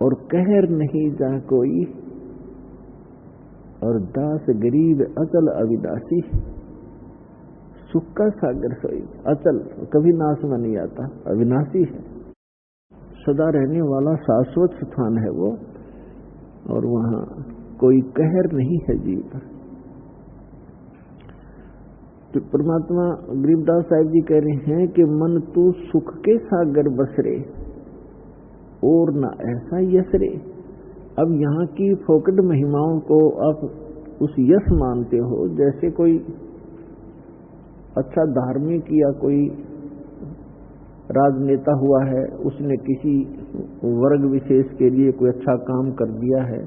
और कहर नहीं जा कोई, और दास गरीब अचल अविनाशी। सुख का सागर सोई, अचल कभी नाश में नहीं आता, अविनाशी है, सदा रहने वाला शाश्वत स्थान है वो, और वहां कोई कहर नहीं है जीव पर। तो परमात्मा गरीबदास साहिब जी कह रहे हैं कि मन तू सुख के सागर बसरे, और न ऐसा यश रे। अब यहाँ की फोकट महिमाओं को आप उस यश मानते हो, जैसे कोई अच्छा धार्मिक या कोई राजनेता हुआ है, उसने किसी वर्ग विशेष के लिए कोई अच्छा काम कर दिया है।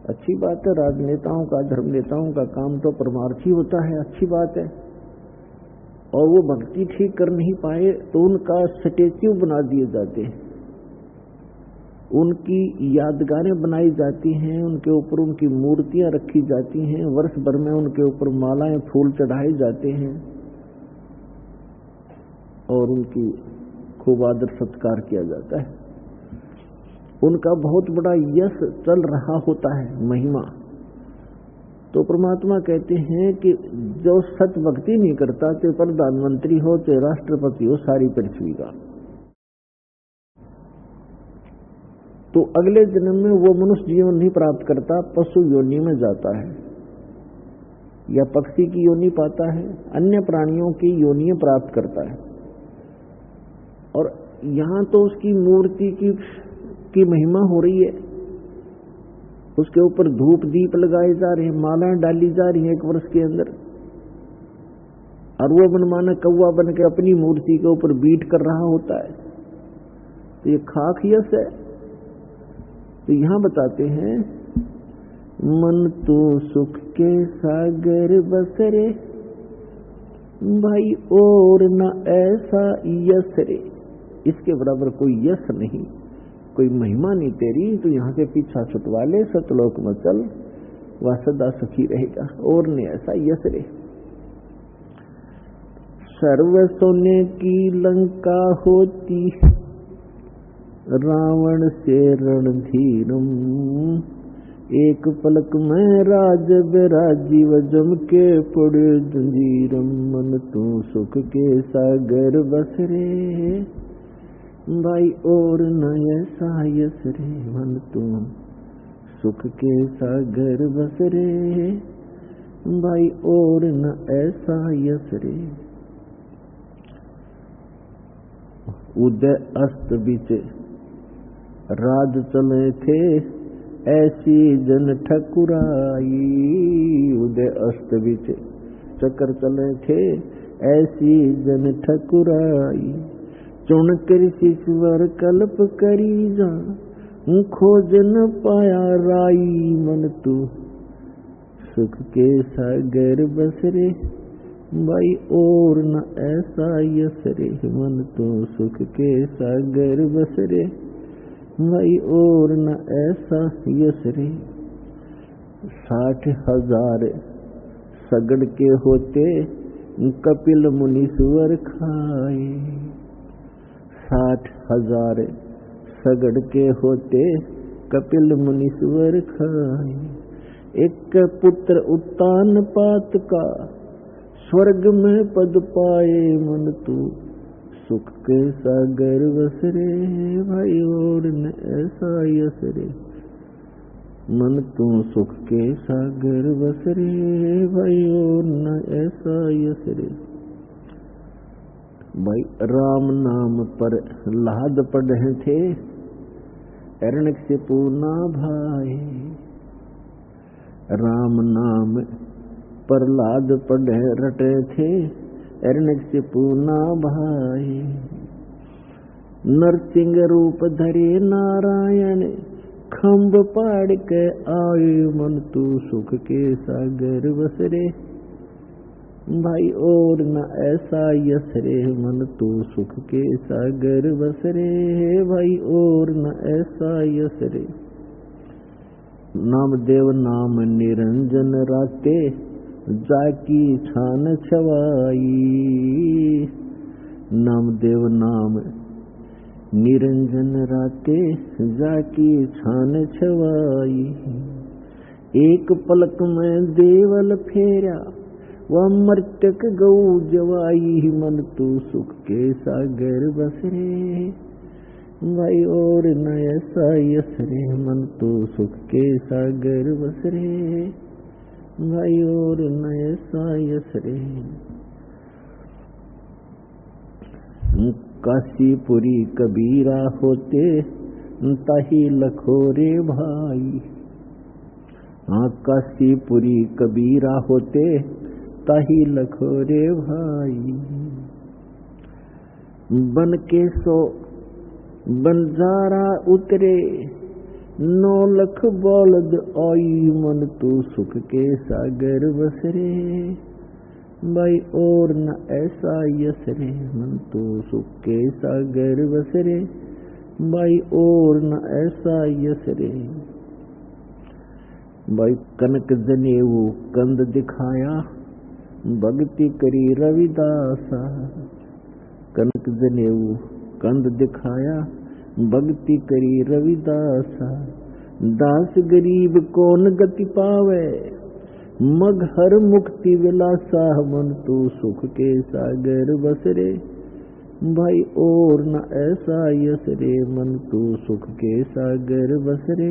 अच्छी बात है, राजनेताओं का, धर्म नेताओं का काम तो परमार्थी होता है, अच्छी बात है। और वो भक्ति ठीक कर नहीं पाए तो उनका स्टैच्यू बना दिए जाते हैं, उनकी यादगारें बनाई जाती हैं, उनके ऊपर उनकी मूर्तियां रखी जाती हैं, वर्ष भर में उनके ऊपर मालाएं फूल चढ़ाए जाते हैं और उनकी खूब आदर सत्कार किया जाता है। उनका बहुत बड़ा यश चल रहा होता है, महिमा। तो परमात्मा कहते हैं कि जो सत भक्ति नहीं करता, चाहे प्रधानमंत्री हो चाहे राष्ट्रपति हो, सारी पृथ्वी का, तो अगले जन्म में वो मनुष्य जीवन नहीं प्राप्त करता, पशु योनि में जाता है या पक्षी की योनि पाता है, अन्य प्राणियों की योनि प्राप्त करता है। और यहाँ तो उसकी मूर्ति की महिमा हो रही है, उसके ऊपर धूप दीप लगाए जा रहे हैं, मालाएं डाली जा रही हैं एक वर्ष के अंदर, और वो मनमाना कौवा बन के अपनी मूर्ति के ऊपर बीट कर रहा होता है। तो ये खाक यश है। तो यहां बताते हैं, मन तो सुख के सागर बसरे, भाई और न ऐसा यश रे। इसके बराबर कोई यश नहीं, कोई महिमा नहीं तेरी, तो यहाँ से पीछा छुटवा ले, सतलोक में चल, वह सदा सुखी रहेगा, और न ऐसा यश रे। सर्व सोने की लंका होती, रावण से रणधीरम, एक पलक में राज बेराजीव, जम के पड़े जंजीरम। मन तू सुख के सागर बसरे, भाई और न ऐसा यश रे। मन तू सुख के सागर बसरे, भाई और न ऐसा यश रे। उदय अस्त बीच राज चले थे, ऐसी जन ठकुराई। उदय अस्त बीच चक्कर चले थे, ऐसी जन ठकुराई। चुन कर ईश्वर कल्प करी जा, खोज न पाया राई। मन तू सुख के सागर बसरे, भाई और न ऐसा यश रे। मन तू सुख के सागर बसरे, भाई और न ऐसा यश रे। 60,000 सगड़ के होते, कपिल मुनीश्वर खाए। 60,000 सगड़ के होते, कपिल मुनीश्वर खाए। एक पुत्र उत्तान पात का, स्वर्ग में पद पाए। मन तू सुख के सागर बसरे, भाई और न ऐसा यश रे। मन तू सुख के सागर बसरे, भाई और न ऐसा यश रे। भाई राम नाम पर लाद पढ़े थे, हिरण्यक से पूना भाई। राम नाम पर लाद पढ़े रटे थे, हिरण्यक से पूना भाई। नरसिंह रूप धरे नारायण, खम्भ पाड़ के आए। मन तू सुख के सागर बसरे, भाई और न ऐसा यश रे। मन तू सुख के सागर बसरे, भाई और न ऐसा यश रे। नामदेव नाम निरंजन राते, जाकी छान छवाई। नामदेव नाम निरंजन राते जाकी छान छवाई, एक पलक में देवल फेरा वह मर्तक गौ जवाई, मन तू सुख के सागर बसरे भाई और न ऐसा यस रे, मन तू सुख के सागर बसरे भाई और न ऐसा यस रे। काशीपुरी कबीरा होते ताही लखोरे भाई, हाँ काशीपुरी कबीरा होते ताही लखोरे भाई, बन के सो बंजारा उतरे 9 लाख बौलद आई, मन तू सुख के सागर बसरे भाई और न ऐसा यस रे, मन तू सुख के सागर बसरे भाई और न ऐसा यस रे। भाई कनक जनेऊ कंद दिखाया भक्ति करी रविदासा, कनक जनेऊ कंद दिखाया भक्ति करी रविदासा, दास गरीब कौन गति पावे मग हर मुक्ति विलासा, मन तू सुख के सागर बसरे भाई और न ऐसा यस रे, मन तू सुख के सागर बसरे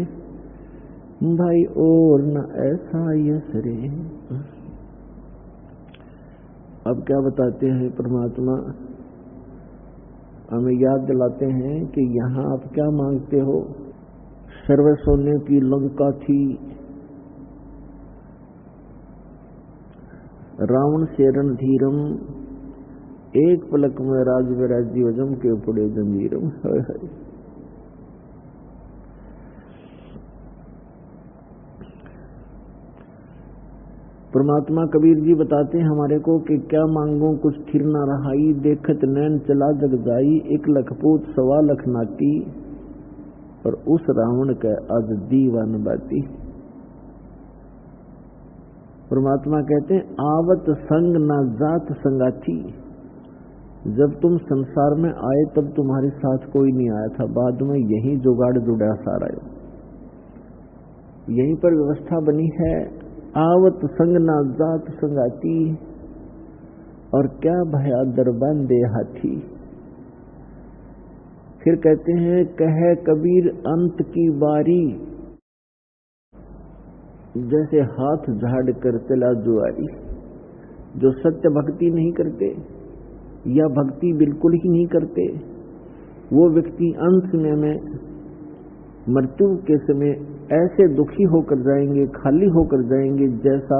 भाई और न ऐसा यस रे। अब क्या बताते हैं परमात्मा, हमें याद दिलाते हैं कि यहाँ आप क्या मांगते हो। सर्व सोने की लंका थी, रावण से रणधीरम, एक पलक में राज विराजी वजम के पड़े जंजीरम। परमात्मा कबीर जी बताते हैं हमारे को कि क्या मांगो कुछ थिर न रहाई, देखत नैन चला जग जाई, 1 लाख पूत 1.25 लाख नाती, और उस रावण के आज दीवान बाती। परमात्मा कहते हैं आवत संग ना जात संगाती, जब तुम संसार में आए तब तुम्हारे साथ कोई नहीं आया था, बाद में यही जुगाड़ जुड़ा सारा, यहीं पर व्यवस्था बनी है। आवत संग ना जात संगाती, और क्या भया दरबान दे हाथी। फिर कहते हैं कहे कबीर अंत की बारी, जैसे हाथ झाड़ कर चला जुआरी। जो सत्य भक्ति नहीं करते या भक्ति बिल्कुल ही नहीं करते, वो व्यक्ति अंत समय में मृत्यु के समय ऐसे दुखी होकर जाएंगे, खाली होकर जाएंगे, जैसा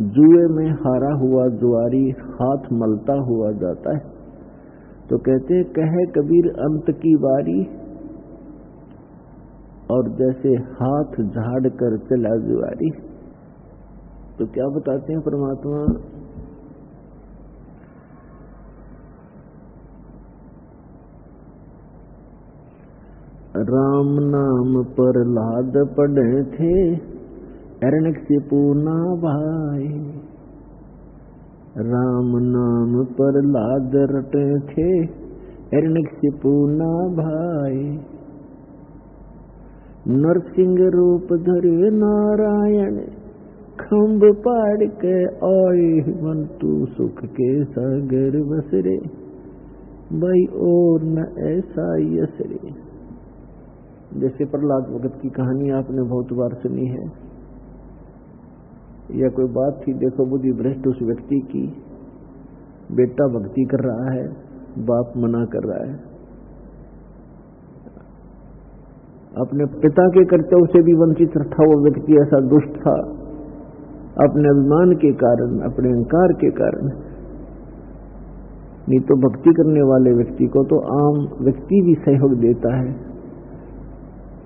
जुए में हारा हुआ जुआरी हाथ मलता हुआ जाता है। तो कहते हैं कहे कबीर अंत की बारी, और जैसे हाथ झाड़ कर चला जुआरी। तो क्या बताते हैं परमात्मा, राम नाम पर लाद पड़े थे हिरण्यकशिपु ना भाई, राम नाम पर लाद रटे थे हिरण्यकशिपु ना भाई, नरसिंह रूप धरे नारायण खम्भ पाड़ के आए, मन तू सुख के सागर बसरे भाई और न ऐसा यसरे। जैसे प्रहलाद भगत की कहानी आपने बहुत बार सुनी है, या कोई बात थी, देखो बुद्धि भ्रष्ट उस व्यक्ति की, बेटा भक्ति कर रहा है, बाप मना कर रहा है, अपने पिता के कर्तव्य से भी वंचित था वो व्यक्ति, ऐसा दुष्ट था अपने अभिमान के कारण, अपने अहंकार के कारण। नहीं तो भक्ति करने वाले व्यक्ति को तो आम व्यक्ति भी सहयोग देता है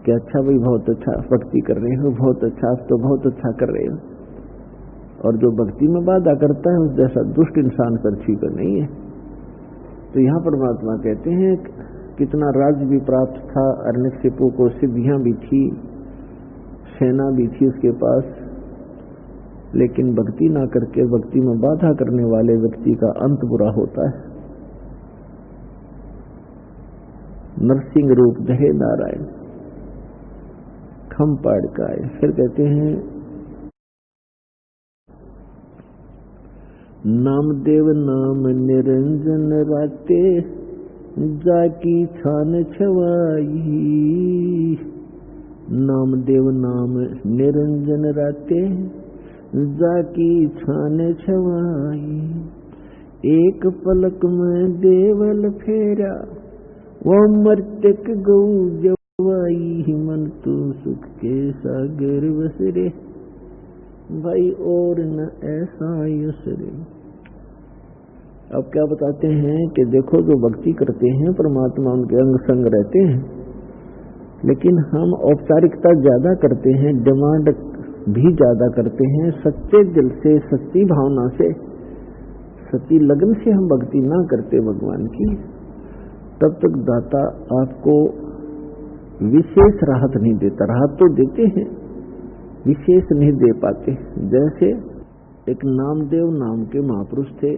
कि अच्छा भाई बहुत अच्छा भक्ति कर रहे हो, बहुत अच्छा, आप तो बहुत अच्छा कर रहे हो। और जो भक्ति में बाधा करता है उस जैसा दुष्ट इंसान पृथ्वी पर नहीं है। तो यहाँ परमात्मा कहते हैं कितना राज्य भी प्राप्त था हिरण्यकशिपु को, सिद्धियां भी थी, सेना भी थी उसके पास, लेकिन भक्ति ना करके भक्ति में बाधा करने वाले व्यक्ति का अंत बुरा होता है। नरसिंह रूप धरे नारायण, खम पाड़ का आए। फिर कहते हैं नामदेव नाम निरंजन राते, जाकी छान छवाई। नामदेव नाम निरंजन राते, जाकी छान छवाई। एक पलक में देवल फेरा, वो मर्तक गौ जवाई। मन तू सुख के सागर बसरे, भाई और न ऐसा यसरे। अब क्या बताते हैं कि देखो जो भक्ति करते हैं परमात्मा उनके अंग संग रहते हैं, लेकिन हम औपचारिकता ज्यादा करते हैं, डिमांड भी ज्यादा करते हैं। सच्चे दिल से, सच्ची भावना से, सच्ची लगन से हम भक्ति ना करते भगवान की, तब तक दाता आपको विशेष राहत नहीं देता। राहत तो देते हैं, विशेष नहीं दे पाते। जैसे एक नामदेव नाम के महापुरुष थे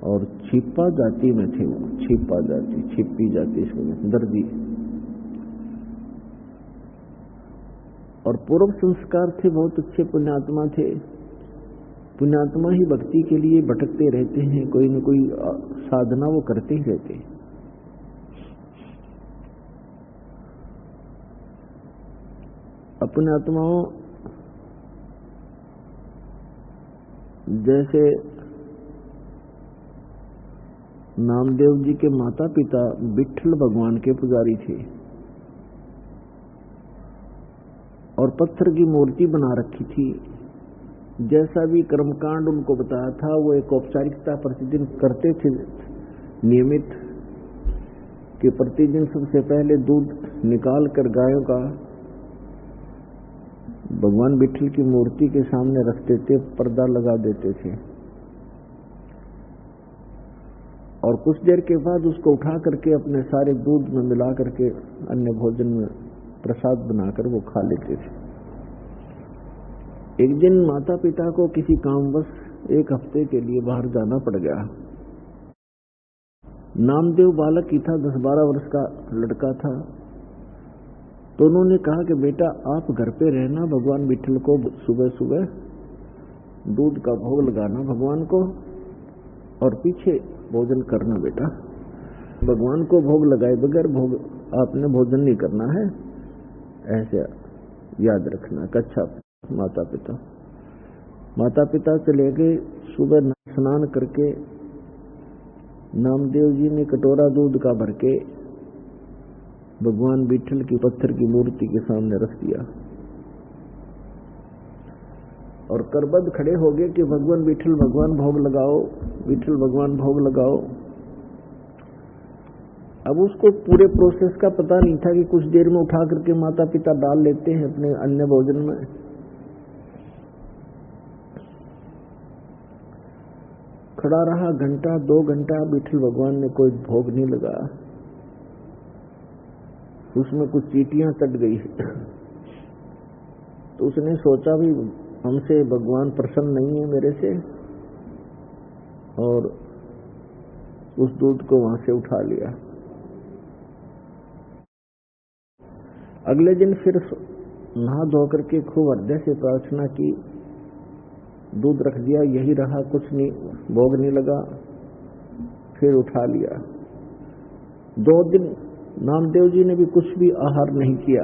और छिपा जाति में थे। वो छिपा जाति, छिपी जाति इसको दर्जी, और पूर्व संस्कार थे, बहुत अच्छे पुण्यात्मा थे। पुण्यात्मा ही भक्ति के लिए भटकते रहते हैं, कोई न कोई साधना वो करते ही रहते हैं। अपने आत्माओं, जैसे नामदेव जी के माता पिता विट्ठल भगवान के पुजारी थे और पत्थर की मूर्ति बना रखी थी। जैसा भी कर्मकांड उनको बताया था वो एक औपचारिकता प्रतिदिन करते थे नियमित, कि प्रतिदिन सबसे पहले दूध निकाल कर गायों का भगवान विट्ठल की मूर्ति के सामने रखते थे, पर्दा लगा देते थे, और कुछ देर के बाद उसको उठा करके अपने सारे दूध में मिला करके अन्य भोजन में प्रसाद बनाकर वो खा लेते थे। एक दिन माता पिता को किसी कामवश एक हफ्ते के लिए बाहर जाना पड़ गया। नामदेव बालक ही था, 10-12 वर्ष का लड़का था। तो उन्होंने कहा कि बेटा आप घर पे रहना, भगवान विट्ठल को सुबह सुबह दूध का भोग लगाना भगवान को, और पीछे भोजन करना बेटा। भगवान को भोग लगाए बगैर भोग आपने भोजन नहीं करना है, ऐसे याद रखना। अच्छा माता पिता चले गए। सुबह स्नान करके नामदेव जी ने कटोरा दूध का भर के भगवान विट्ठल की पत्थर की मूर्ति के सामने रख दिया और करबद्ध खड़े हो गए कि भगवान विट्ठल भगवान भोग लगाओ, विट्ठल भगवान भोग लगाओ। अब उसको पूरे प्रोसेस का पता नहीं था कि कुछ देर में उठा करके माता पिता डाल लेते हैं अपने अन्य भोजन में। खड़ा रहा घंटा 2 घंटा, विट्ठल भगवान ने कोई भोग नहीं लगाया। उसमें कुछ चींटियां कट गई तो उसने सोचा भी हमसे भगवान प्रसन्न नहीं है मेरे से, और उस दूध को वहां से उठा लिया। अगले दिन फिर नहा धो करके खूब हृदय से प्रार्थना की, दूध रख दिया, यही रहा, कुछ नहीं, भोग नहीं लगा, फिर उठा लिया। 2 दिन नामदेव जी ने भी कुछ भी आहार नहीं किया।